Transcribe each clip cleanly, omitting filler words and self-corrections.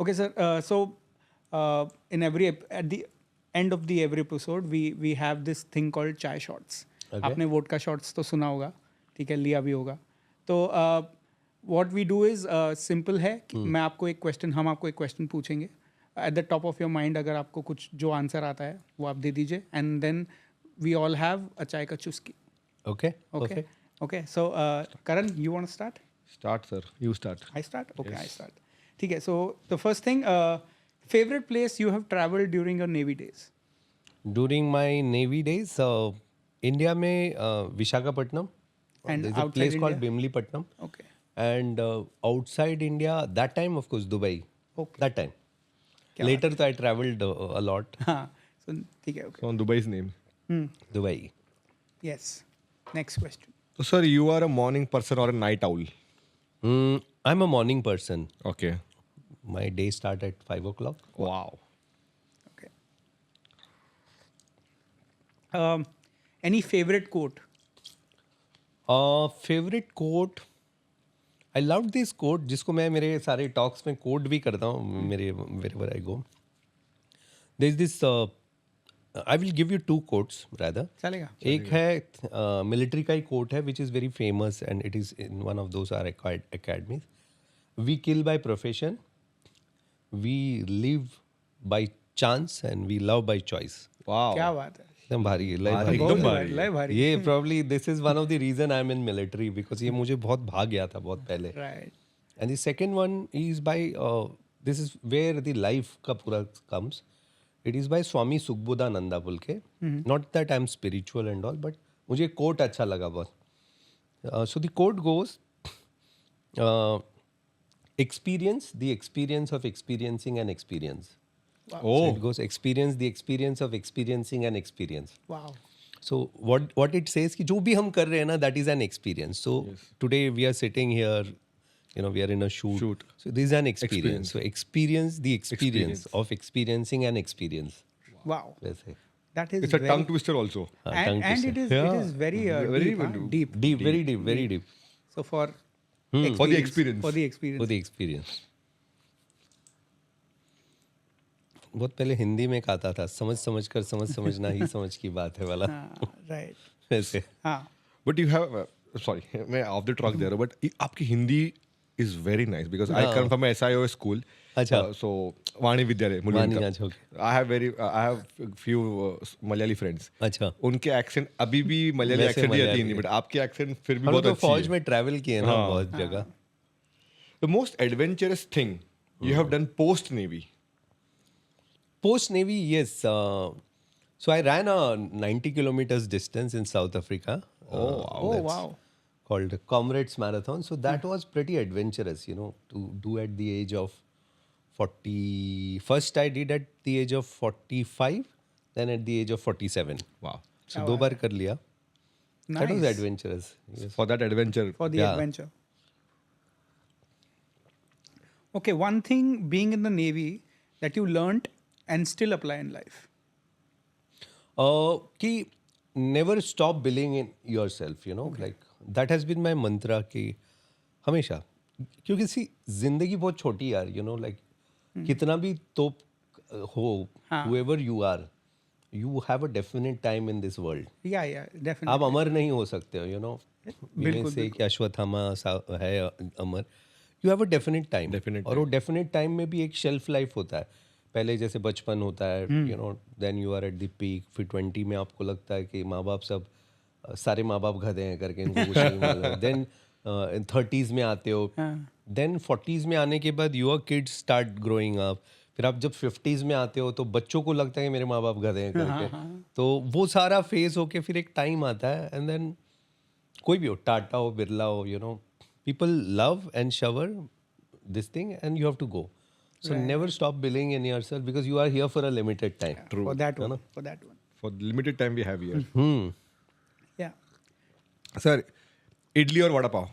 Okay, sir. In at the end of the every episode, we have this thing called chai shots. Okay. आपने vodka shots तो सुना होगा, ठीक है, लिया भी होगा. तो what we do is simple है कि मैं आपको एक क्वेश्चन हम आपको एक क्वेश्चन पूछेंगे. At the top of your mind अगर आपको कुछ जो आंसर आता है वो आप दे दीजिए, and then we all have a chai का चुस्की. Okay. Okay. Perfect. Okay. So Karan, you want to start? Start, sir. You start. I start? Okay, Yes. I start. ठीक है, so the first thing, favorite place you have traveled during your Navy days? During my Navy days, India में Visakhapatnam. And there's a outside place called India? Bimlipatnam. Okay. And outside India, that time, of course, Dubai. Okay. That time. क्या Later, I traveled a lot. हाँ, so ठीक है, okay. So on Dubai's name. Dubai. Yes. Next question. So, sir, you are a morning person or a night owl? I'm a morning person. Okay. My day start at 5 o'clock. Wow. Okay. Any favorite quote? Favorite quote. I loved this quote जिसको मैं मेरे सारे talks में quote भी करता हूँ मेरे wherever I go. There's this. I will give you two quotes rather. चलेगा. एक है military का ही quote है which is very famous and it is in one of those our academies. We kill by profession. We live by chance and we love by choice. Wow. क्या बात है? एकदम भारी है, लय भारी, भारी। एकदम भारी। लय भारी. ये probably this is one of the reason I'm in military because ये मुझे बहुत भाग गया था बहुत पहले. Right. And the second one is by this is where the life का पूरा comes. It is by Swami Sukhbodhananda बोल के. Not that I'm spiritual and all, but मुझे quote अच्छा लगा बहुत. So the quote goes, experience the experience of experiencing an experience. Wow. So it goes experience the experience of experiencing an experience. Wow. So what it says कि जो भी हम कर रहे हैं ना, that is an experience. So today we are sitting here, you know, we are in a shoot. So this is an experience. So experience the experience of experiencing an experience. Wow. वैसे. That is It's a very, tongue twister also. and it is very Very deep, huh? Deep. Deep, very deep, very deep. So for For the experience. For the experience. For the experience. बहुत पहले हिंदी में एक आता था, समझ कर समझना ही समझ की बात है वाला. हाँ, right. वैसे. हाँ. But you have, sorry, मैं off the track there, but आपकी Hindi is very nice because I come from a SIO school. अच्छा. So वाणी विद्यालय वाणी मुलुंड अच्छा, okay. I have few Malayali friends. अच्छा. उनके accent अभी भी मलयाली वैसे accent नहीं आती मलयाली हिंदी, but आपके accent फिर भी हम बहुत लोग तो अच्छी फौज है. में ट्रैवल किए ना हाँ. बहुत जगह. The most adventurous thing you have done post Navy. Post Navy, yes. So I ran a 90 kilometers distance in South Africa. Oh, wow. Called Comrades Marathon. So that was pretty adventurous, you know, to do at the age of 40. First I did at the age of 45, then at the age of 47. Wow. So दो बार कर लिया. That was Nice. adventurous. Yes. For that adventure. For the Yeah. adventure. Okay, one thing being in the Navy that you learnt and still apply in life. कि never stop believing in yourself, you know, like that has been my mantra कि हमेशा, क्योंकि सी जिंदगी बहुत छोटी यार, you know, like कितना भी तोप हो, whoever you are, you have a definite time in this world. Yeah, definitely. आप अमर नहीं हो सकते हो, you know. बिल्कुल, से कि अश्वत्थामा है अमर. You have a definite time. और वो definite time में भी एक shelf life होता है. पहले जैसे बचपन होता है, you know, then you are at the peak. फिर 20 में आपको लगता है कि माँ बाप सब सारे माँ बाप गधे हैं करके इनको कुछ नहीं मालूम. Then in 30s में आते हो. Then 40s में आने के बाद your kids start growing up. फिर आप जब 50s में आते हो तो बच्चों को लगता है कि मेरे माँ बाप गधे हैं करके. तो वो सारा फेज होके फिर एक टाइम आता है and then कोई भी हो, टाटा हो, बिरला हो, you know, people love and shower this thing and you have to go. So never stop believing in yourself because you are here for a limited time. True. For that one. For that one. For the limited time we have here. Yeah. Sir, idli or vada pav?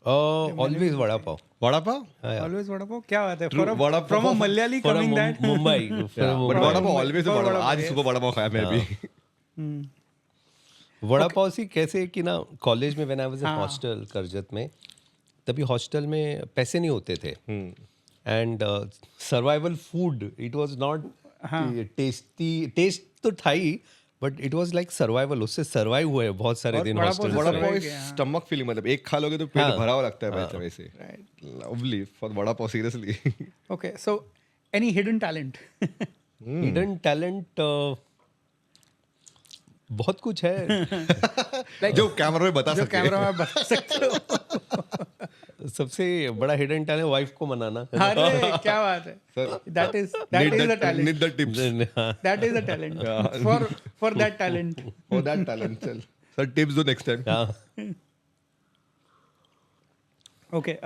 Always vada pav. Vada pav? Always vada pav. क्या बात है? True, vada pav From a Malayali For a coming that. Mumbai. For a But Mumbai. vada pav always a vada pav. आज सुबह vada pav खाया मैं भी. वड़ा पाव सी कैसे कि ना कॉलेज में when I was in hostel Karjat में, तभी हॉस्टल में पैसे नहीं होते थे and survival food it was not tasty, taste तो था ही but it was like survival, उससे सर्वाइव हुए बहुत सारे दिन वड़ा हॉस्टल पाव वड़ा से पाव survive इज किया, हाँ। स्टमक फीलिंग, मतलब एक खा लोगे तो पेट हाँ। भरा हुआ लगता है वैसे। Lovely for vada pav, seriously. Okay, so any hidden talent? Hidden talent बहुत कुछ है। जो कैमरा में बता जो सके। कैमरा में बता सकते हो। सबसे बड़ा हिडन टैलेंट वाइफ को मनाना। अरे क्या बात है। Sir, That is the talent. Need the tips. That is the talent. For that talent. For that talent, चल। Sir, tips do next time. हाँ, Okay.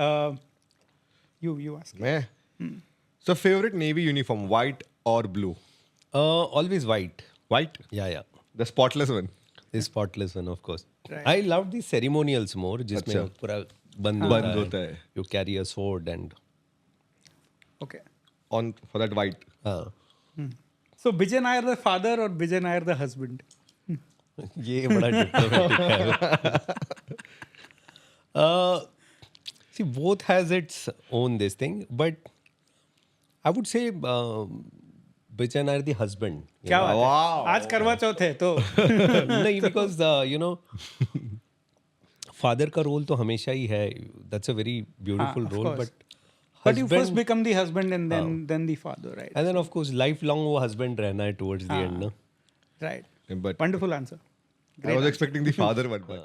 You ask. मैं So favorite navy uniform, white or blue? always white. White, Yeah. the spotless one. The spotless one, of course. Right. I love the ceremonials more, जिसमें अच्छा। पूरा बंद बंद होता है। You carry a sword and Okay. On for that white. हाँ, So Vijay Nair the father or Vijay Nair the husband? ये बड़ा diplomatic है। See, both has its own this thing, but I would say Vijay Nair the husband. you क्या know. बात Wow. है। आज करवा चौथ है तो नहीं, because you know फादर का रोल तो हमेशा ही है, that's a very beautiful of role, course. But but you first become the husband and then the father, right? And then of course life long वो हस्बैंड रहना है towards the end ना। Right. But Wonderful answer. I was expecting the father one, but